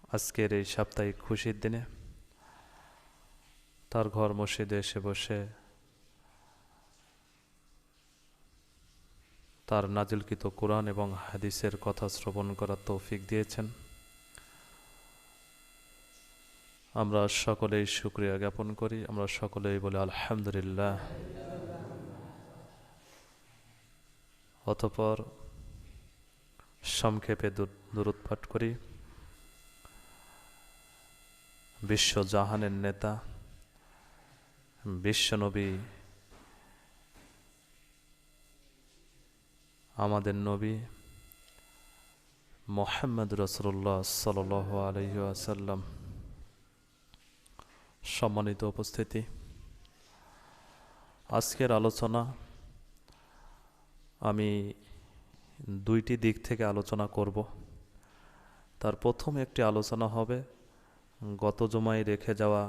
আজকের এই সাপ্তাহিক খুশির দিনে তার ঘর মসজিদে এসে বসে তার নাজিলকৃত কোরআন এবং হাদিসের কথা শ্রবণ করার তৌফিক দিয়েছেন। আমরা সকলেই শুকরিয়া জ্ঞাপন করি। আমরা সকলেই বলি আলহামদুলিল্লাহ। অতঃপর সংক্ষেপে দুরূদ পাঠ করি। বিশ্বজাহানের নেতা বিশ্বনবী, আমাদের নবী মুহাম্মদ রাসূলুল্লাহ সাল্লাল্লাহু আলাইহি ওয়াসাল্লাম। সম্মানিত উপস্থিতি, আজকের আলোচনা আমি দুইটি দিক থেকে আলোচনা করব। তার প্রথম একটি আলোচনা হবে গত জুমায় রেখে যাওয়া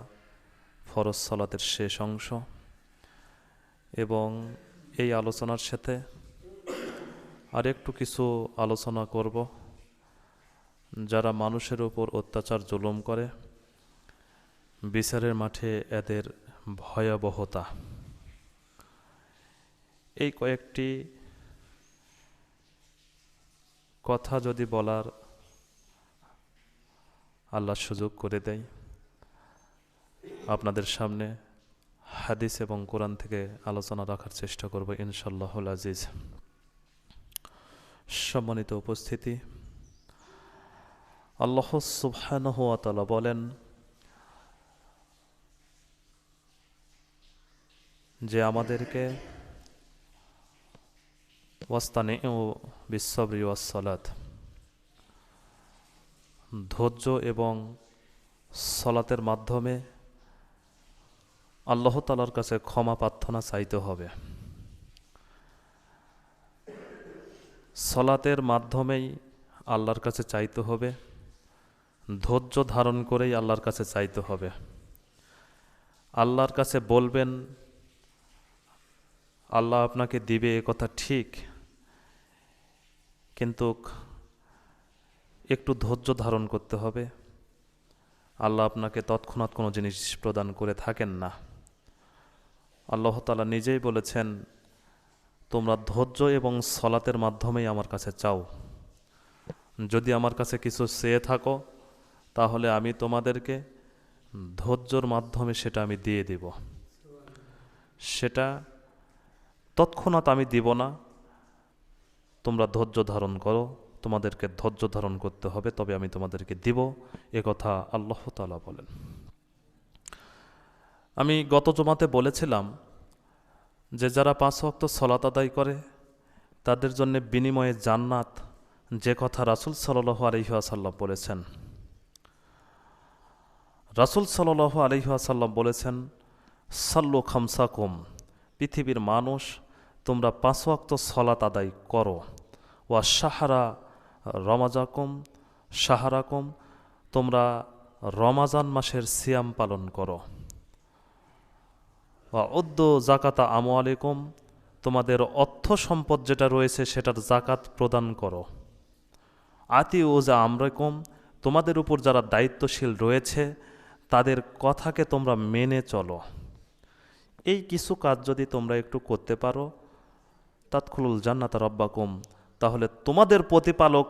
ফরজ সালাতের শেষ অংশ, এবং এই আলোচনার সাথে আরেকটু কিছু আলোচনা করব যারা মানুষের উপর অত্যাচার জুলুম করে, বিচারের মাঠে এদের ভয়াবহতা। এই কয়েকটি কথা যদি বলার আল্লাহ সুযোগ করে দেয়, আপনাদের সামনে হাদিস এবং কোরআন থেকে আলোচনা রাখার চেষ্টা করব ইনশাআল্লাহুল আজিজ। সম্মানিত উপস্থিতি, আল্লাহ সুবহানাহু ওয়া তাআলা বলেন যে আমাদেরকে ওয়াস্তানিউ বিসসবরি ওয়াসসালাত, ধৈর্য এবং সলাতের মাধ্যমে আল্লাহ তাআলার কাছে ক্ষমা প্রার্থনা চাইতে হবে। সলাতের মাধ্যমেই আল্লাহর কাছে চাইতে হবে, ধৈর্য ধারণ করেই আল্লাহর কাছে চাইতে হবে। আল্লাহর কাছে বলবেন, আল্লাহ আপনাকে দিবে, এ কথা ঠিক, কিন্তু একটু ধৈর্য ধারণ করতে হবে। আল্লাহ আপনাকে তৎক্ষণাৎ কোনো জিনিস প্রদান করে থাকেন না। আল্লাহ তাআলা নিজেই বলেছেন, তোমরা ধৈর্য এবং সলাতের মাধ্যমেই আমার কাছে চাও। যদি আমার কাছে কিছু চেয়ে থাকো তাহলে আমি তোমাদেরকে ধৈর্যর মাধ্যমে সেটা আমি দিয়ে দিব। সেটা তৎক্ষণাৎ আমি দিব না, তোমরা ধৈর্য ধারণ করো, তোমাদেরকে ধৈর্য ধারণ করতে হবে, তবে আমি তোমাদেরকে দিব, এ কথা আল্লাহ তাআলা বলেন। আমি গত জুমাতে বলেছিলাম যে যারা 5 ওয়াক্ত সালাত আদায় করে তাদের জন্য বিনিময়ে জান্নাত, যে কথা রাসূল সাল্লাল্লাহু আলাইহি ওয়াসাল্লাম বলেছেন। রাসূল সাল্লাল্লাহু আলাইহি ওয়াসাল্লাম বলেছেন, সাল্লু খামসাকুম, পৃথিবীর মানুষ তোমরা 5 ওয়াক্ত সালাত আদায় করো, ওয়া শাহরা শাহরাকুম, তোমরা রমাজান মাসের সিয়াম পালন করো, ওয়া উদ্দু জাকাতা আমওয়ালিকুম, তোমাদের অর্থ সম্পদ যেটা রয়েছে সেটার জাকাত প্রদান করো, আতি ওজা আমরাকুম, তোমাদের উপর যারা দায়িত্বশীল রয়েছে তাদের কথাকে তোমরা মেনে চলো। এই কিছু কাজ যদি তোমরা একটু করতে পারো, তাদখুলুল জান্নাত রাব্বাকুম, তাহলে তোমাদের প্রতিপালক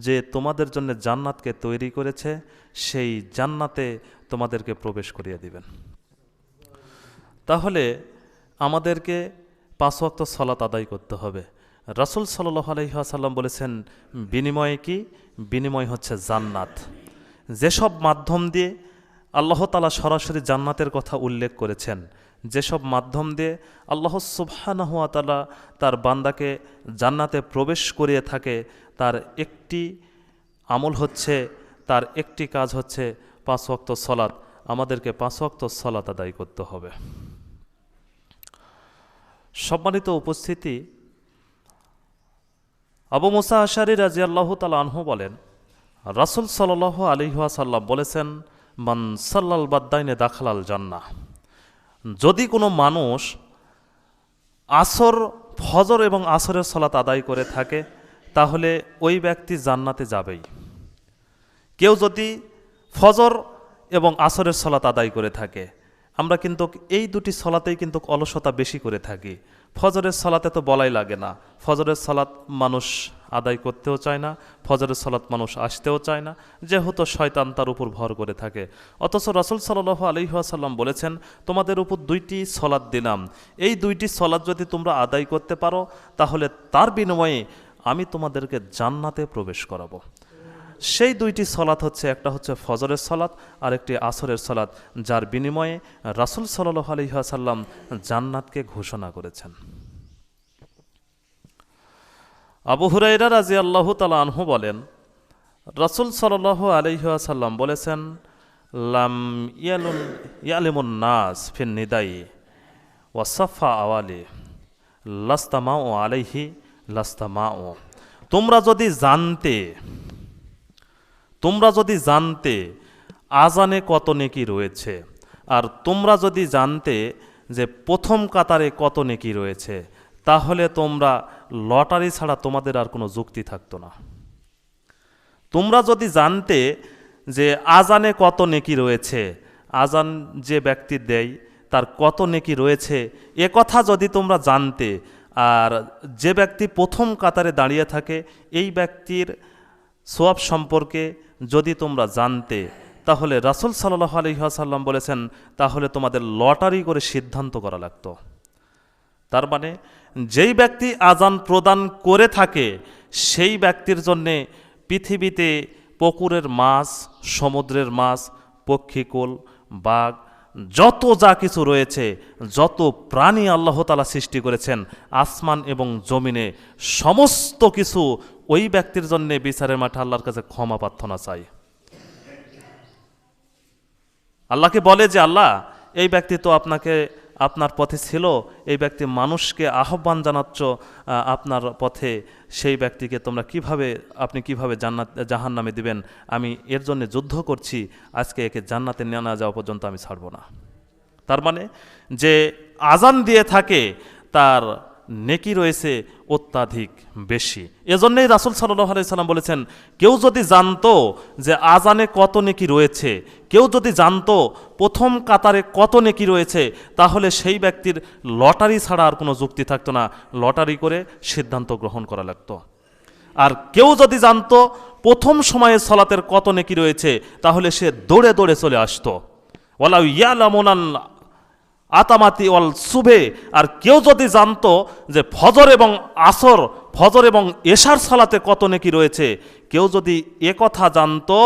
যে তোমাদের জন্য জান্নাতকে তৈরি করেছে সেই জান্নাতে তোমাদেরকে প্রবেশ করিয়ে দিবেন। তাহলে আমাদেরকে 5 ওয়াক্ত সালাত আদায় করতে হবে। রাসূল সাল্লাল্লাহু আলাইহি ওয়াসাল্লাম বলেছেন, বিনিময়ে কি? বিনিময় হচ্ছে জান্নাত। যেসব মাধ্যম দিয়ে আল্লাহ তাআলা সরাসরি জান্নাতের কথা উল্লেখ করেছেন, যেসব মাধ্যম দিয়ে আল্লাহ সুবহানাহু ওয়া তাআলা তার বান্দাকে জান্নাতে প্রবেশ করিয়ে থাকে, তার একটি আমল হচ্ছে, তার একটি কাজ হচ্ছে 5 ওয়াক্ত সালাত। আমাদেরকে 5 ওয়াক্ত সালাত আদায় করতে হবে। সম্মানিত উপস্থিতি, আবু মুসা আশআরী রাদিয়াল্লাহু তাআলা আনহু বলেন, রাসূল সাল্লাল্লাহু আলাইহি ওয়াসাল্লাম বলেছেন, মান সাল্লাল বাদ্দাইনে দাখালাল জান্নাহ, যদি কোনো মানুষ আসর, ফজর এবং আসরের সালাত আদায় করে থাকে তাহলে ওই ব্যক্তি জান্নাতে যাবেই। কেউ যদি ফজর এবং আসরের সলাত আদায় করে থাকে। আমরা কিন্তু এই দুটি সলাতেই কিন্তু অলসতা বেশি করে থাকি। ফজরের সলাতে তো বলাই লাগে না, ফজরের সলাত মানুষ আদায় করতেও চায় না, ফজরের সলাত মানুষ আসতেও চায় না, যেহেতু শয়তান তার উপর ভর করে থাকে। অথচ রাসূল সাল্লাল্লাহু আলাইহি ওয়াসাল্লাম বলেছেন, তোমাদের উপর দুইটি সলাত দিলাম, এই দুইটি সলাত যদি তোমরা আদায় করতে পারো তাহলে তার বিনিময়ে আমি তোমাদেরকে জান্নাতে প্রবেশ করাবো। সেই দুইটি সলাত হচ্ছে, একটা হচ্ছে ফজরের সলাত আর একটি আসরের সলাত, যার বিনিময়ে রাসূল সাল্লাল্লাহু আলাইহি ওয়াসাল্লাম জান্নাতকে ঘোষণা করেছেন। আবু হুরায়রা রাদিয়াল্লাহু তাআলা আনহু বলেন, রাসূল সাল্লাল্লাহু আলাইহি ওয়াসাল্লাম বলেছেন, লাম ইয়ালিমুন নাস ফিন নিদাই ওয়া সাফা আওয়ালি লাস্তামাউ আলাইহি লাস্তামাউ। তোমরা যদি জানতে আজানে কত নেকি রয়েছে, আর তোমরা যদি জানতে যে প্রথম কাতারে কত নেকি রয়েছে, তাহলে তোমরা লটারি ছাড়া তোমাদের আর কোনো যুক্তি থাকতো না। তোমরা যদি জানতে যে আজানে কত নেকি রয়েছে, আজান যে ব্যক্তি দেয় তার কত নেকি রয়েছে, এ কথা যদি তোমরা জানতে, আর যে ব্যক্তি প্রথম কাতারে দাঁড়িয়ে থাকে এই ব্যক্তির সওয়াব সম্পর্কে যদি তোমরা জানতে, তাহলে রাসূল সাল্লাল্লাহু আলাইহি ওয়াসাল্লাম বলেছেন, তাহলে তোমাদের লটারি করে সিদ্ধান্ত করা লাগতো। তার মানে যেই ব্যক্তি আজান প্রদান করে থাকে সেই ব্যক্তির জন্যে পৃথিবীতে পুকুরের মাছ, সমুদ্রের মাছ, পক্ষীকুল, বাঘ, যত যা কিছু রয়েছে, যত প্রাণী আল্লাহ তাআলা সৃষ্টি করেছেন আসমান এবং জমিনে, সমস্ত কিছু ওই ব্যক্তির জন্যে বিচারের মাঠে আল্লাহর কাছে ক্ষমা প্রার্থনা চাই। আল্লাহকে বলে যে, আল্লাহ, এই ব্যক্তি তো আপনার পথে ছিল, এই ব্যক্তি মানুষকে আহ্বান জানাচ্ছ আপনার পথে, সেই ব্যক্তিকে আপনি কিভাবে জাহান্নামে দিবেন? আমি এর জন্য যুদ্ধ করছি, আজকে একে জান্নাতে নিয়ে না যাওয়া পর্যন্ত আমি ছাড়ব না। তার মানে যে আজান দিয়ে থাকে তার নেকি রয়েছে অত্যাধিক বেশি। এজন্যই রাসূল সাল্লাল্লাহু আলাইহি সাল্লাম বলেছেন, কেউ যদি জানতো যে আজানে কত নেকি রয়েছে, কেউ যদি জানতো প্রথম কাতারে কত নেকি রয়েছে, তাহলে সেই ব্যক্তির লটারি ছাড়া আর কোনো যুক্তি থাকতো না, লটারি করে সিদ্ধান্ত গ্রহণ করা লাগতো। আর কেউ যদি জানতো প্রথম সময়ে সলাতের কত নেকি রয়েছে, তাহলে সে দৌড়ে দৌড়ে চলে আসতো। ওয়ালাউ ইয়ালামুনান আতামাতি ওয়াল সুবে। আর কেউ যদি জানতো যে ফজর এবং এশার সালাতে কত নেকি রয়েছে, কেউ যদি এ কথা জানতো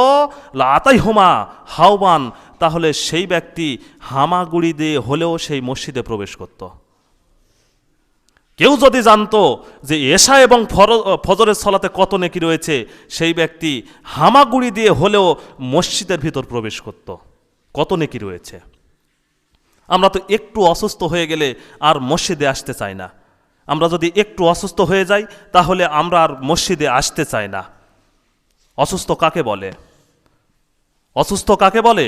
লা আতাইহুমা হাওবান, তাহলে সেই ব্যক্তি হামাগুড়ি দিয়ে হলেও সেই মসজিদে প্রবেশ করত। কেউ যদি জানতো যে এশা এবং ফজরের সালাতে কত নেকি রয়েছে, সেই ব্যক্তি হামাগুড়ি দিয়ে হলেও মসজিদের ভিতর প্রবেশ করত। কত নেকি রয়েছে। আমরা তো একটু অসুস্থ হয়ে গেলে আর মসজিদে আসতে চাই না। আমরা যদি একটু অসুস্থ হয়ে যাই তাহলে আমরা আর মসজিদে আসতে চাই না। অসুস্থ কাকে বলে? অসুস্থ কাকে বলে?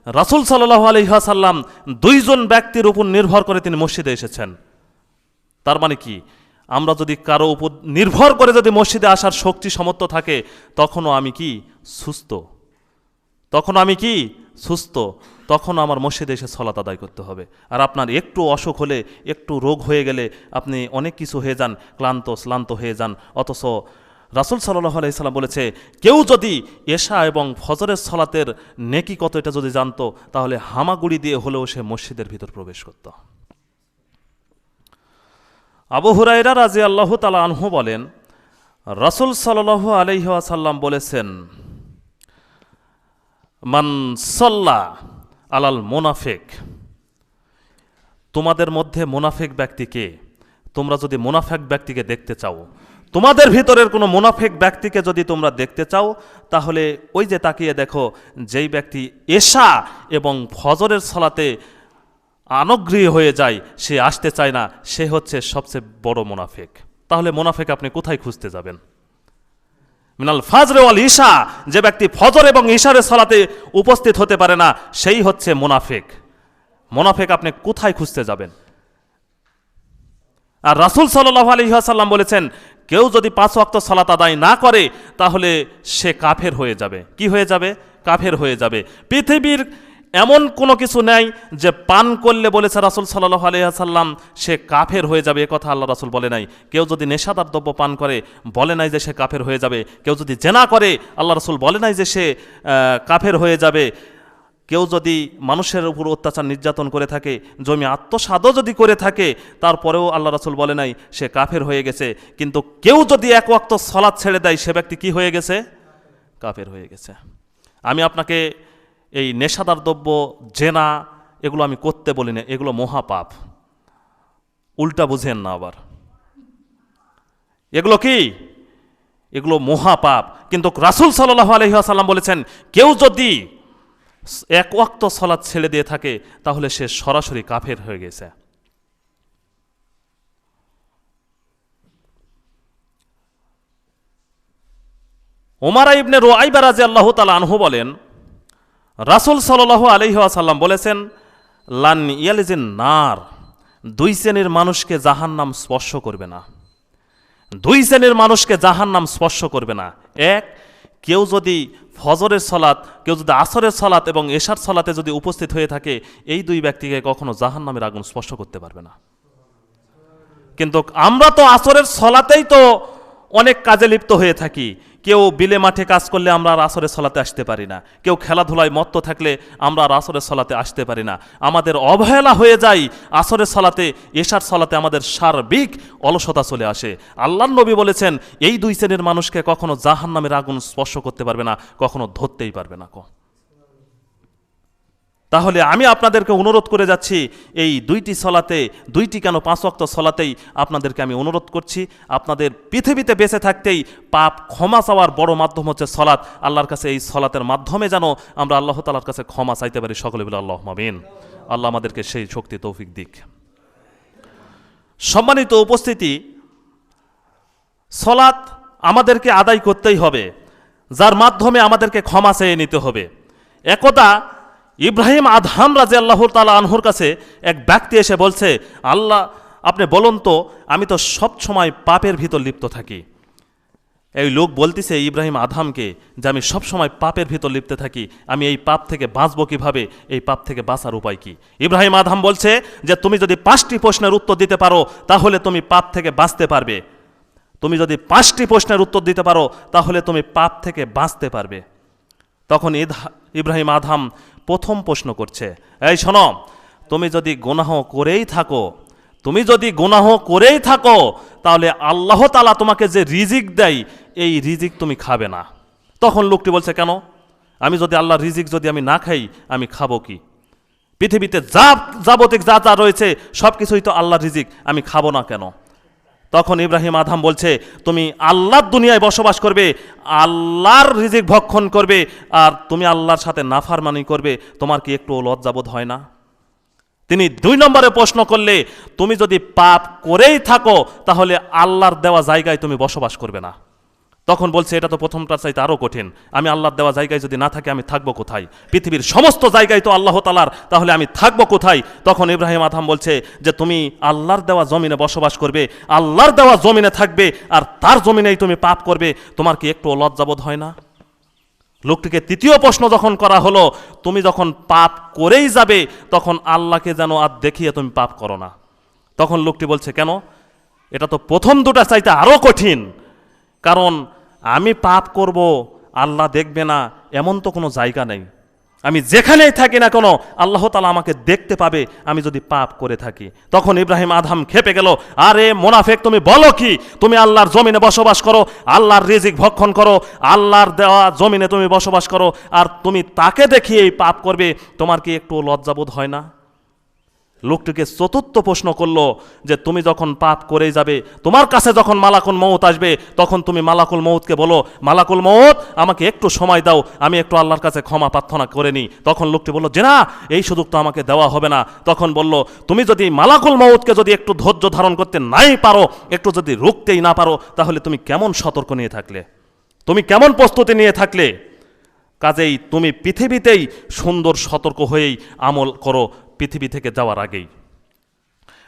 রাসূল সাল্লাল্লাহু আলাইহি ওয়াসাল্লাম দুইজন ব্যক্তির উপর নির্ভর করে তিনি মসজিদে এসেছেন। তার মানে কি, আমরা যদি কারো উপর নির্ভর করে যদি মসজিদে আসার শক্তি সামর্থ্য থাকে, তখনও আমি কি সুস্থ, তখন আমার মসজিদে এসে সালাত আদায় করতে হবে। আর আপনার একটু অসুখ হলে, একটু রোগ হয়ে গেলে আপনি অনেক কিছু হয়ে যান, ক্লান্ত হয়ে যান। অথচ রাসূল সাল্লাল্লাহু আলাইহি সাল্লাম বলেছে, কেউ যদি এশা এবং ফজরের সালাতের নেকি কত এটা যদি জানতো, তাহলে হামাগুড়ি দিয়ে হলেও সে মসজিদের ভিতর প্রবেশ করত। আবু হুরায়রা রাদিয়াল্লাহু তাআলা আনহু বলেন, রাসূল সাল্লাল্লাহু আলাইহি ওয়াসাল্লাম বলেছেন, মান সাল্লা আলাল মুনাফিক। তোমাদের মধ্যে মুনাফিক ব্যক্তিকে, তোমরা যদি মুনাফিক ব্যক্তিকে দেখতে চাও, তোমাদের ভিতরের কোনো মুনাফিক ব্যক্তিকে যদি তোমরা দেখতে চাও, তাহলে ওই যে তাকিয়ে দেখো, যেই ব্যক্তি এশা এবং ফজরের সালাতে আনগ্রহী হয়ে যায়, সে আসতে চায় না, সে হচ্ছে সবচেয়ে বড় মুনাফিক। তাহলে মুনাফিক আপনি কোথায় খুঁজতে যাবেন? মিনাল ফাজর ওয়াল ইশা, যে ব্যক্তি ফজর এবং ইশারের সালাতে উপস্থিত হতে পারে না, সেই হচ্ছে মুনাফিক। মুনাফিক আপনি কোথায় খুঁজতে যাবেন? আর রাসূল সাল্লাল্লাহু আলাইহি ওয়াসাল্লাম বলেছেন, কেউ যদি 5 ওয়াক্ত সালাত আদায় না করে তাহলে সে কাফের হয়ে যাবে। কি হয়ে যাবে? কাফের হয়ে যাবে। পৃথিবীর এমন কোনো কিছু নেই যে পান করলে বলেছে রাসূল সাল্লাল্লাহু আলাইহি ওয়াসাল্লাম সে কাফের হয়ে যাবে, এ কথা আল্লাহ রাসূল বলে নাই। কেউ যদি নেশাদার দ্রব্য পান করে বলে নাই যে সে কাফের হয়ে যাবে। কেউ যদি জেনা করে আল্লাহ রাসূল বলে নাই যে সে কাফের হয়ে যাবে। কেউ যদি মানুষের উপর অত্যাচার নির্যাতন করে থাকে, জমি আত্মসাদও যদি করে থাকে, তারপরেও আল্লাহ রাসূল বলে নাই সে কাফের হয়ে গেছে। কিন্তু কেউ যদি 1 ওয়াক্ত সালাত ছেড়ে দেয় সে ব্যক্তি কি হয়ে গেছে? কাফের হয়ে গেছে। আমি আপনাকে এই নেশাদার দ্রব্য, জেনা এগুলো আমি করতে বলি না, এগুলো মহাপাপ। উল্টা বুঝেন না আবার, এগুলো কি? এগুলো মহাপাপ। কিন্তু রাসূল সাল্লাল্লাহু আলাইহি ওয়াসাল্লাম বলেছেন কেউ যদি 1 ওয়াক্ত সালাত ছেড়ে দিয়ে থাকে তাহলে সে সরাসরি কাফের হয়ে গেছে। উমার ইবনে রুআইবা রাদিয়াল্লাহু তাআলা আনহু বলেন রাসূল সাল্লাল্লাহু আলাইহি ওয়াসাল্লাম বলেছেন লান ইয়ালিজিন নার, 2 শ্রেণীর মানুষকে জাহান্নাম স্পর্শ করবে না। 2 শ্রেণীর মানুষকে জাহান্নাম স্পর্শ করবে না। 1, কেউ যদি ফজরের সালাত, কেউ যদি আসরের সালাত এবং এশার সালাতে যদি উপস্থিত হয়ে থাকে, এই 2 ব্যক্তিকে কখনো জাহান্নামের আগুন স্পর্শ করতে পারবে না। কিন্তু আমরা তো আসরের সালাতেই তো অনেক কাজে লিপ্ত হয়ে থাকি। কেউ বিলে মাঠে কাজ করলে আমরা আর আসরের সালাতে আসতে পারি না। কেউ খেলাধুলায় মত্ত থাকলে আমরা আর আসরের সালাতে আসতে পারি না। আমাদের অবহেলা হয়ে যায় আসরের সালাতে, এশার সালাতে আমাদের সার্বিক অলসতা চলে আসে। আল্লাহর নবী বলেছেন এই 2 শ্রেণীর মানুষকে কখনো জাহান্নামের আগুন স্পর্শ করতে পারবে না, কখনো ধরতেই পারবে না। তাহলে আমি আপনাদেরকে অনুরোধ করে যাচ্ছি এই 2টি সালাতে, 2টি কেন 5 ওয়াক্ত সালাতেই আপনাদেরকে আমি অনুরোধ করছি, আপনাদের পৃথিবীতে বেঁচে থাকতেই পাপ ক্ষমা চাওয়ার বড় মাধ্যম হচ্ছে সালাত। আল্লাহর কাছে এই সালাতের মাধ্যমে যেন আমরা আল্লাহ তাআলার কাছে ক্ষমা চাইতে পারি। সকলে বলে আল্লাহুম্মা আমিন। আল্লাহ আমাদেরকে সেই শক্তি তৌফিক দিক। সম্মানিত উপস্থিতি, সালাত আমাদেরকে আদায় করতেই হবে, যার মাধ্যমে আমাদেরকে ক্ষমা চেয়ে নিতে হবে। একদা ইব্রাহিম আদহাম রাদিয়াল্লাহু তাআলা আনহুর কাছে এক ব্যক্তি এসে বলছে, আল্লাহ আপনি বলুন তো, আমি তো সব সময় পাপের ভিতর লিপ্ত থাকি। এই লোক বলতেছে ইব্রাহিম আদহামকে যে আমি সব সময় পাপের ভিতর লিপ্ত থাকি, আমি এই পাপ থেকে বাঁচবো কিভাবে, এই পাপ থেকে বাঁচার উপায় কি? ইব্রাহিম আদহাম বলছে যে তুমি যদি 5টি প্রশ্নের উত্তর দিতে পারো তাহলে তুমি পাপ থেকে বাঁচতে পারবে। তুমি যদি 5টি প্রশ্নের উত্তর দিতে পারো তাহলে তুমি পাপ থেকে বাঁচতে পারবে। তখন ইব্রাহিম আদহাম প্রথম প্রশ্ন করছে, এই শোনো, তুমি যদি গুনাহ করেই থাকো তাহলে আল্লাহ তাআলা তোমাকে যে রিজিক দেয় এই রিজিক তুমি খাবে না। তখন লোকটি বলছে, কেন? আমি যদি আল্লাহর রিজিক যদি আমি না খাই আমি খাবো কি? পৃথিবীতে যাবতীয় যা যা রয়েছে সব কিছুই তো আল্লাহর রিজিক, আমি খাবো না কেন? তখন ইব্রাহিম আদহাম বলছে, তুমি আল্লাহর দুনিয়ায় বসবাস করবে, আল্লাহর রিজিক ভক্ষণ করবে, আর তুমি আল্লাহর সাথে নাফরমানি করবে, তোমার কি একটু লজ্জাবোধ হয় না? তিনি 2 নম্বরে প্রশ্ন করলে, তুমি যদি পাপ করেই থাকো তাহলে আল্লাহর দেওয়া জায়গায় তুমি বসবাস করবে না। তখন বলছে, এটা তো প্রথমটার চাইতে আরও কঠিন। আমি আল্লাহর দেওয়া জায়গায় যদি না থাকি আমি থাকবো কোথায়? পৃথিবীর সমস্ত জায়গায় তো আল্লাহ তাআলার, তাহলে আমি থাকবো কোথায়? তখন ইব্রাহিম আদহাম বলছে যে তুমি আল্লাহর দেওয়া জমিনে বসবাস করবে, আল্লাহর দেওয়া জমিনে থাকবে, আর তার জমিনেই তুমি পাপ করবে, তোমার কি একটু লজ্জাবোধ হয় না? লোকটিকে 3য় প্রশ্ন যখন করা হলো, তুমি যখন পাপ করেই যাবে তখন আল্লাহকে যেন আর দেখিয়ে তুমি পাপ করো না। তখন লোকটি বলছে, কেন? এটা তো প্রথম 2টা চাইতে আরও কঠিন, কারণ আমি পাপ করব আল্লাহ দেখবে না এমন তো কোনো জায়গা নেই। আমি যেখানেই থাকি না কেন আল্লাহ তাআলা আমাকে দেখতে পাবে আমি যদি পাপ করে থাকি। তখন ইব্রাহিম আদহাম খেপে গেল, আরে মোনাফেক, তুমি বলো কি? তুমি আল্লাহর জমিনে বসবাস করো, আল্লাহর রিজিক ভক্ষণ করো, আল্লাহর দেওয়া জমিনে তুমি বসবাস করো, আর তুমি তাকে দেখিয়ে এই পাপ করবে, তোমার কি একটু লজ্জাবোধ হয় না? লোকটিকে 4র্থ প্রশ্ন করলো যে তুমি যখন পাপ করেই যাবে, তোমার কাছে যখন মালাকুল মউত আসবে তখন তুমি মালাকুল মউতকে বলো, মালাকুল মউত আমাকে একটু সময় দাও, আমি একটু আল্লাহর কাছে ক্ষমা প্রার্থনা করে নিই। তখন লোকটি বলল যে না, এই সুযোগ তো আমাকে দেওয়া হবে না। তখন বলল, তুমি যদি মালাকুল মউতকে যদি একটু ধৈর্য ধারণ করতে নাই পারো, একটু যদি রুখতেই না পারো, তাহলে তুমি কেমন সতর্ক নিয়ে থাকলে, তুমি কেমন প্রস্তুতি নিয়ে থাকলে? কাজেই তুমি পৃথিবীতেই সুন্দর সতর্ক হয়েই আমল করো পৃথিবী থেকে যাওয়ার আগেই।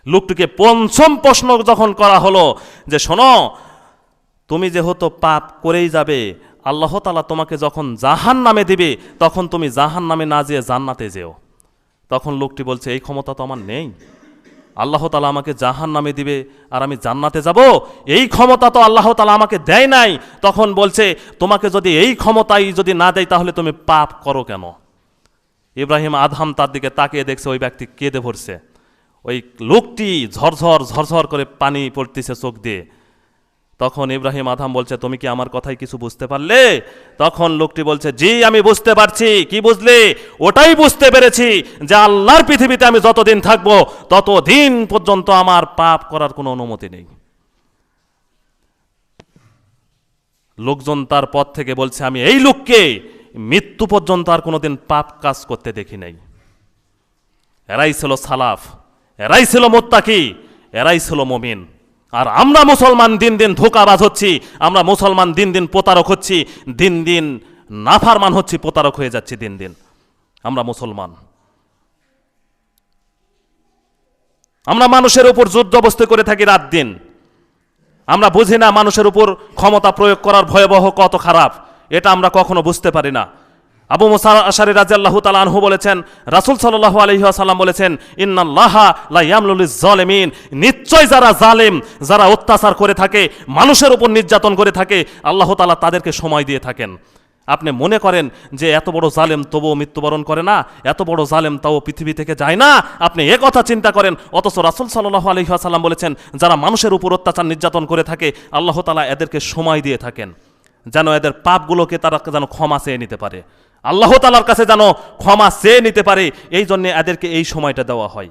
লোকটিকে 5ম প্রশ্ন যখন করা হলো যে শোনো, তুমি যেহেতু পাপ করেই যাবে, আল্লাহ তাআলা তোমাকে যখন জাহান্নামে দিবে তখন তুমি জাহান্নামে না যেয়ে জান্নাতে যেও। তখন লোকটি বলছে, এই ক্ষমতা তো আমার নেই, আল্লাহ তাআলা আমাকে জাহান্নামে দিবে আর আমি জান্নাতে যাব, এই ক্ষমতা তো আল্লাহ তাআলা আমাকে দেয় নাই। তখন বলছে, তোমাকে যদি এই ক্ষমতাই যদি না দেয় তাহলে তুমি পাপ করো কেন? ইব্রাহিম আদহাম তার দিকে তাকিয়ে দেখছে ওই ব্যক্তি কেঁদে ভরছে, ওই লোকটি ঝরঝর ঝরঝর করে পানি পড়তেছে চোখ দিয়ে। তখন ইব্রাহিম আদহাম বলছে, তুমি কি আমার কথাই কিছু বুঝতে পারলে? তখন লোকটি বলছে, জি আমি বুঝতে পারছি। কি বুঝলে? ওটাই বুঝতে পেরেছি যে আল্লাহর পৃথিবীতে আমি যতদিন থাকবো ততদিন পর্যন্ত আমার পাপ করার কোনো অনুমতি নেই। লোকজন তার পথ থেকে বলছে, আমি এই লোককে মৃত্যু পর্যন্ত আর কোনোদিন পাপ কাজ করতে দেখি নাই। এরাই ছিল সালাফ, এরাই ছিল মুত্তাকি, এরাই ছিল মুমিন। আর আমরা মুসলমান দিন দিন ধোঁকাবাজ হচ্ছি, আমরা মুসলমান দিন দিন প্রতারক হচ্ছি, দিন দিন নাফরমান হচ্ছি, প্রতারক হয়ে যাচ্ছি দিন দিন। আমরা মুসলমান, আমরা মানুষের উপর যুদ্ধবস্তি করে থাকি রাত দিন। আমরা বুঝি না মানুষের উপর ক্ষমতা প্রয়োগ করার ভয়াবহ কত খারাপ, এটা আমরা কখনো বুঝতে পারি না। আবু মুসা আশআরী রাদিয়াল্লাহু তাআলা আনহু বলেছেন, রাসূল সাল্লাল্লাহু আলাইহি ওয়াসাল্লাম বলেছেন, ইন্নাল্লাহা লা ইয়ামলুল যালিমিন, নিশ্চয় যারা জালেম, যারা অত্যাচার করে থাকে, মানুষের উপর নির্যাতন করে থাকে, আল্লাহ তাআলা তাদেরকে সময় দিয়ে থাকেন। আপনি মনে করেন যে এত বড় জালেম তবুও মৃত্যুবরণ করে না, এত বড় জালেম তাও পৃথিবী থেকে যায় না, আপনি এ কথা চিন্তা করেন। অথচ রাসূল সাল্লাল্লাহু আলাইহি ওয়াসাল্লাম বলেছেন, যারা মানুষের উপর অত্যাচার নির্যাতন করে থাকে, আল্লাহ তাআলা এদেরকে সময় দিয়ে থাকেন যেন এদের পাপগুলোকে তারা যেন ক্ষমা চেয়ে নিতে পারে, আল্লাহ তাআলার কাছে যেন ক্ষমা চেয়ে নিতে পারে, এই জন্য এদেরকে এই সময়টা দেওয়া হয়।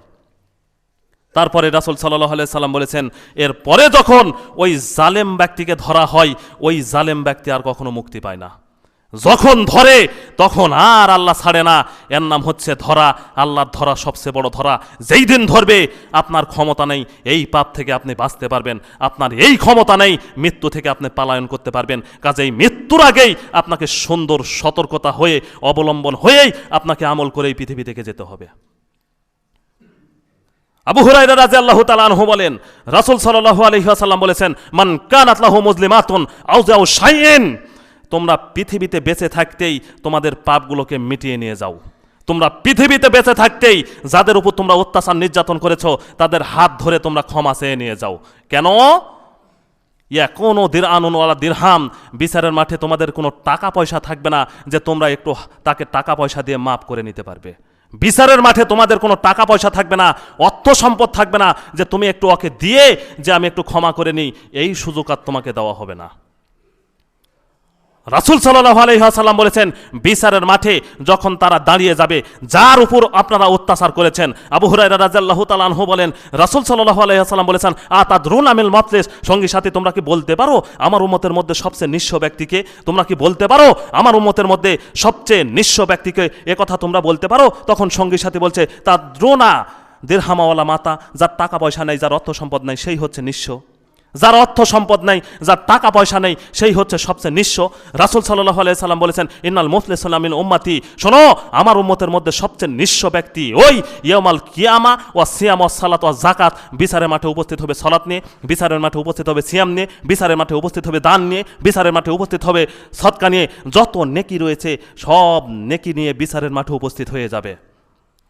তারপরে রাসূল সাল্লাল্লাহু আলাইহি সাল্লাম বলেছেন, এর পরে যখন ওই জালেম ব্যক্তিকে ধরা হয়, ওই জালেম ব্যক্তি আর কখনো মুক্তি পায় না। যখন ধরে তখন আর আল্লাহ ছাড়ে না। এর নাম হচ্ছে ধরা। আল্লাহর ধরা সবচেয়ে বড় ধরা। যেই দিন ধরবে আপনার ক্ষমতা নেই এই পাপ থেকে আপনি বাঁচতে পারবেন, আপনার এই ক্ষমতা নেই মৃত্যু থেকে আপনি পলায়ন করতে পারবেন। কাজেই মৃত্যুর আগেই আপনাকে সুন্দর সতর্কতা হয়ে অবলম্বন হয়েই আপনাকে আমল করে এই পৃথিবী থেকে যেতে হবে। আবু হুরায়রা রাদিয়াল্লাহু তাআলা আনহু বলেন, রাসূল সাল্লাল্লাহু আলাইহি ওয়াসাল্লাম বলেছেন, মান কানাত লাহু মুজলিমাতুন আও যাও শাইইন, তোমরা পৃথিবীতে বেঁচে থাকতেই তোমাদের পাপগুলোকে মিটিয়ে নিয়ে যাও। তোমরা পৃথিবীতে বেঁচে থাকতেই যাদের উপর তোমরা অত্যাচার নির্যাতন করেছো তাদের হাত ধরে তোমরা ক্ষমা চেয়ে নিয়ে যাও। কেন? কোনো দিরআনুন ওয়ালা দিরহাম, বিচারের মাঠে তোমাদের কোনো টাকা পয়সা থাকবে না যে তোমরা একটু তাকে টাকা পয়সা দিয়ে মাফ করে নিতে পারবে। বিচারের মাঠে তোমাদের কোনো টাকা পয়সা থাকবে না, অর্থ সম্পদ থাকবে না যে তুমি একটু ওকে দিয়ে যে আমি একটু ক্ষমা করে নিই, এই সুযোগ আর তোমাকে দেওয়া হবে না। রাসূল সাল্লাল্লাহু আলাইহি ওয়াসাল্লাম বলেছেন, বিচারের মাঠে যখন তারা দাঁড়িয়ে যাবে যার উপর আপনারা অত্যাচার করেছেন। আবু হুরায়রা রাদিয়াল্লাহু তাআলা আনহু বলেন, রাসূল সাল্লাল্লাহু আলাইহি ওয়াসাল্লাম বলেছেন, আতাদরুনা মিল মুফলিস, সঙ্গী সাথী তোমরা কি বলতে পারো আমার উম্মতের মধ্যে সবচেয়ে নিঃস্ব ব্যক্তিকে? তোমরা কি বলতে পারো আমার উম্মতের মধ্যে সবচেয়ে নিঃস্ব ব্যক্তিকে? এ কথা তোমরা বলতে পারো? তখন সঙ্গী সাথী বলছে, তাদরুনা দিরহামাওয়ালা মাতা, যার টাকা পয়সা নেই, যার অর্থ সম্পদ নেই, সেই হচ্ছে নিঃস্ব। যার অর্থ সম্পদ নাই, যার টাকা পয়সা নেই, সেই হচ্ছে সবচেয়ে নিঃস্ব। রাসূল সাল্লাল্লাহু আলাইহি সাল্লাম বলেছেন, ইন্নাল মুফলিসুনা মিন উম্মতি, শোনো আমার উম্মতের মধ্যে সবচেয়ে নিঃস্ব ব্যক্তি ওই ইয়াউমাল কিয়ামা ওয়া সিয়াম ওয়া সালাত ওয়া যাকাত, বিচারের মাঠে উপস্থিত হবে সালাত নিয়ে, বিচারের মাঠে উপস্থিত হবে সিয়াম নিয়ে, বিচারের মাঠে উপস্থিত হবে দান নিয়ে, বিচারের মাঠে উপস্থিত হবে সদকা নিয়ে, যত নেকি রয়েছে সব নেকি নিয়ে বিচারের মাঠে উপস্থিত হয়ে যাবে।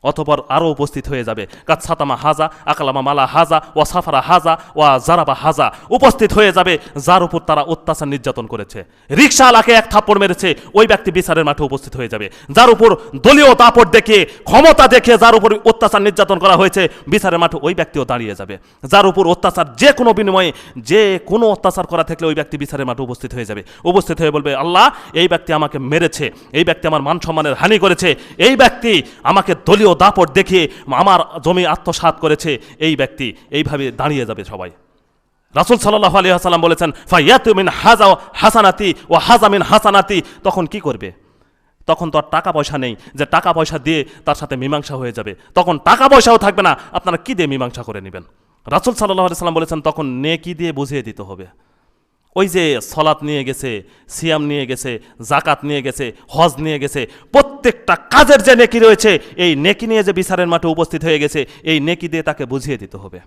অতঃপর আরও উপস্থিত হয়ে যাবে, কাত সাতামা হাজা, আকলামা মালা হাজা, ওয়া সাফারা হাজা, ওয়া জারাবা হাজা, উপস্থিত হয়ে যাবে যার উপর তারা অত্যাচার নির্যাতন করেছে। রিকশাওয়ালাকে এক থাপ্পড় মেরেছে, ওই ব্যক্তি বিচারের মাঠে উপস্থিত হয়ে যাবে। যার উপর দলীয় দাপট দেখিয়ে, ক্ষমতা দেখিয়ে যার উপর অত্যাচার নির্যাতন করা হয়েছে, বিচারের মাঠে ওই ব্যক্তিও দাঁড়িয়ে যাবে। যার উপর অত্যাচার যে কোনো বিনিময়ে যে কোনো অত্যাচার করা থাকলে ওই ব্যক্তি বিচারের মাঠে উপস্থিত হয়ে যাবে। উপস্থিত হয়ে বলবে, আল্লাহ এই ব্যক্তি আমাকে মেরেছে, এই ব্যক্তি আমার মান সম্মানের হানি করেছে, এই ব্যক্তি আমাকে দলীয় দাপট দেখিয়ে আমার জমি আত্মসাৎ করেছে, এই ব্যক্তি এইভাবে দাঁড়িয়ে যাবে সবাই। রাসূল সাল্লাল্লাহু আলাইহি ওয়াসাল্লাম বলেছেন, ফায়াতু মিন হাজা হাসানাতি ওয়া হাজা মিন হাসানাতি, তখন কি করবে? তখন তো আর টাকা পয়সা নেই যে টাকা পয়সা দিয়ে তার সাথে মীমাংসা হয়ে যাবে, তখন টাকা পয়সাও থাকবে না, আপনারা কি দিয়ে মীমাংসা করে নেবেন? রাসূল সাল্লাল্লাহু আলাইহি ওয়াসাল্লাম বলেছেন, তখন নেকি দিয়ে বুঝিয়ে দিতে হবে। ওই যে সলাত নিয়ে গেছে, সিয়াম নিয়ে গেছে, জাকাত নিয়ে গেছে, হজ নিয়ে গেছে, প্রত্যেকটা কাজের যে নেকি রয়েছে, এই নেকি নিয়ে যে বিচারের মাঠে উপস্থিত হয়ে গেছে, এই নেকি দিয়ে তাকে বুঝিয়ে দিতে হবে।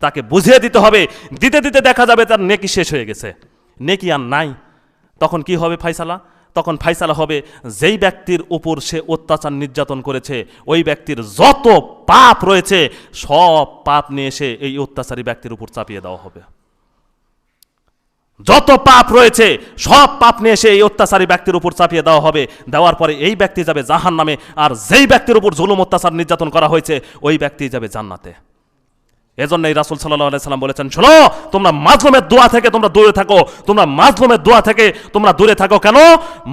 তাকে বুঝিয়ে দিতে হবে, দিতে দিতে দেখা যাবে তার নেকি শেষ হয়ে গেছে। নেকি আর নাই, তখন কি হবে ফায়সালা? তখন ফায়সালা হবে যেই ব্যক্তির উপর সে অত্যাচার নির্যাতন করেছে ওই ব্যক্তির যত পাপ রয়েছে সব পাপ নিয়ে এসে এই অত্যাচারী ব্যক্তির উপর চাপিয়ে দেওয়া হবে। যত পাপ রয়েছে সব পাপ নিয়ে এসে এই অত্যাচারী ব্যক্তির উপর চাপিয়ে দেওয়া হবে। দেওয়ার পরে এই ব্যক্তি যাবে জাহান্নামে, আর যেই ব্যক্তির উপর জুলুম অত্যাচার নির্যাতন করা হয়েছে ওই ব্যক্তি যাবে জান্নাতে। এজন্যই রাসূল সাল্লাল্লাহু আলাইহি সাল্লাম বলেছেন, শোনো, তোমরা মাজলুমের দোয়া থেকে তোমরা দূরে থাকো, তোমরা মাজলুমের দোয়া থেকে তোমরা দূরে থাকো। কেন?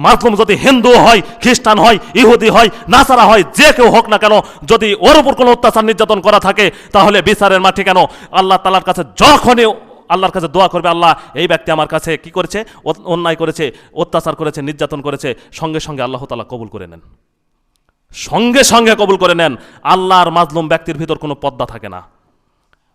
মাজলুম যদি হিন্দু হয়, খ্রিস্টান হয়, ইহুদি হয়, নাসারা হয়, যে কেউ হোক না কেন, যদি ওর উপর কোনো অত্যাচার নির্যাতন করা থাকে তাহলে বিচারের মাঠে কেন আল্লাহ তাআলার কাছে যখনই আল্লাহর কাছে দোয়া করবে, আল্লাহ এই ব্যক্তি আমার কাছে কি করেছে, অন্যায় করেছে, অত্যাচার করেছে, নির্যাতন করেছে, সঙ্গে সঙ্গে আল্লাহ তাআলা কবুল করে নেন, সঙ্গে সঙ্গে কবুল করে নেন। আল্লাহর মাজলুম ব্যক্তির ভিতর কোনো পর্দা থাকে না।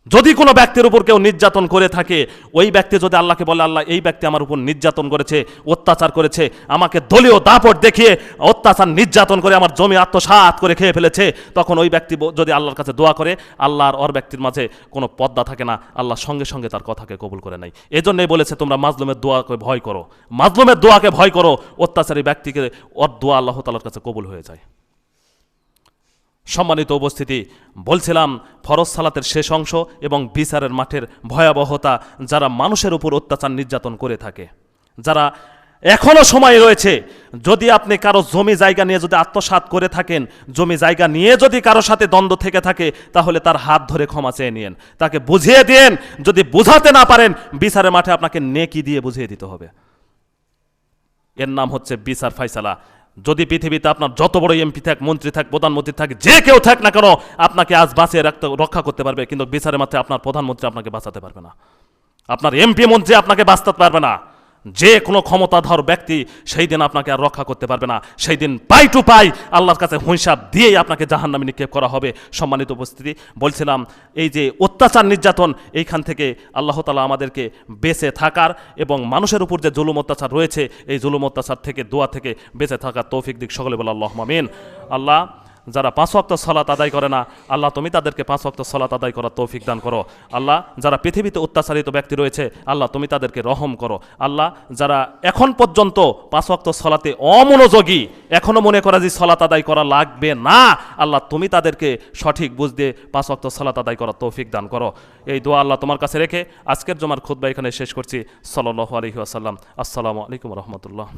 যদি কোনো ব্যক্তির উপর কেউ নির্যাতন করে থাকে, ওই ব্যক্তি যদি আল্লাহকে বলে, আল্লাহ এই ব্যক্তি আমার উপর নির্যাতন করেছে, অত্যাচার করেছে, আমাকে দলীয় দাপট দেখিয়ে অত্যাচার নির্যাতন করে আমার জমি আত্মসাৎ করে খেয়ে ফেলেছে, তখন ওই ব্যক্তি যদি আল্লাহর কাছে দোয়া করে, আল্লাহর ওর ব্যক্তির মাঝে কোনো পর্দা থাকে না, আল্লাহ সঙ্গে সঙ্গে তার কথাকে কবুল করে নেয়। এজন্যই বলেছে তোমরা মাজলুমের দোয়াকে ভয় করো, মাজলুমের দোয়াকে ভয় করো, অত্যাচারী ব্যক্তিকে ওর দোয়া আল্লাহ তাআলার কাছে কবুল হয়ে যায়। সম্মানিত উপস্থিতি, বলছিলাম ফরজ সালাতের শেষ অংশ এবং বিচারের মাঠের ভয়াবহতা। যারা মানুষের উপর অত্যাচার নির্যাতন করে থাকে, যারা এখনো সময় রয়েছে, যদি আপনি কারো জমি জায়গা নিয়ে যদি আত্মসাৎ করে থাকেন, জমি জায়গা নিয়ে যদি কারো সাথে দ্বন্দ্ব থেকে থাকে, তাহলে তার হাত ধরে ক্ষমা চেয়ে নিন, তাকে বুঝিয়ে দিন। যদি বুঝাতে না পারেন, বিচারের মাঠে আপনাকে নেকি দিয়ে বুঝিয়ে দিতে হবে। এর নাম হচ্ছে বিচার ফায়সালা। যদি পৃথিবীতে আপনার যত বড় এমপি থাক, মন্ত্রী থাক, প্রধানমন্ত্রী থাক, যে কেউ থাক না কেন, আপনাকে আজ বাঁচিয়ে রাখতে রক্ষা করতে পারবে, কিন্তু বিচারের মাঠে আপনার প্রধানমন্ত্রী আপনাকে বাঁচাতে পারবে না, আপনার এমপি মন্ত্রী আপনাকে বাঁচাতে পারবে না। যে কোনো ক্ষমতাধর ব্যক্তি সেই দিন আপনাকে আর রক্ষা করতে পারবে না। সেই দিন পাই টু পাই আল্লাহর কাছে হিসাব দিয়েই আপনাকে জাহান্নামে নিক্ষেপ করা হবে। সম্মানিত উপস্থিতি, বলছিলাম এই যে অত্যাচার নির্যাতন, এইখান থেকে আল্লাহ তাআলা আমাদেরকে বেঁচে থাকার এবং মানুষের উপর যে জুলুম অত্যাচার রয়েছে এই জুলুম অত্যাচার থেকে, দোয়া থেকে বেঁচে থাকার তৌফিক দিক। সকলে বলে আল্লাহুম্মা আমিন। আল্লাহ, যারা 5 ওয়াক্ত সালাত আদায় করে না, আল্লাহ তুমি তাদেরকে 5 ওয়াক্ত সালাত আদায় করার তৌফিক দান করো। আল্লাহ, যারা পৃথিবীতে অত্যাচারিত ব্যক্তি রয়েছে, আল্লাহ তুমি তাদেরকে রহম করো। আল্লাহ, যারা এখন পর্যন্ত 5 ওয়াক্ত সালাতে অমনোযোগী, এখনো মনে করে যে সালাত আদায় করা লাগবে না, আল্লাহ তুমি তাদেরকে সঠিক বুঝ দিয়ে 5 ওয়াক্ত সালাত আদায় করার তৌফিক দান করো। এই দোয়া আল্লাহ তোমার কাছে রেখে আজকের জুমার খুতবা এখানে শেষ করছি। সাল্লাল্লাহু আলাইহি ওয়াসাল্লাম। আসসালামু আলাইকুম ওয়া রাহমাতুল্লাহ।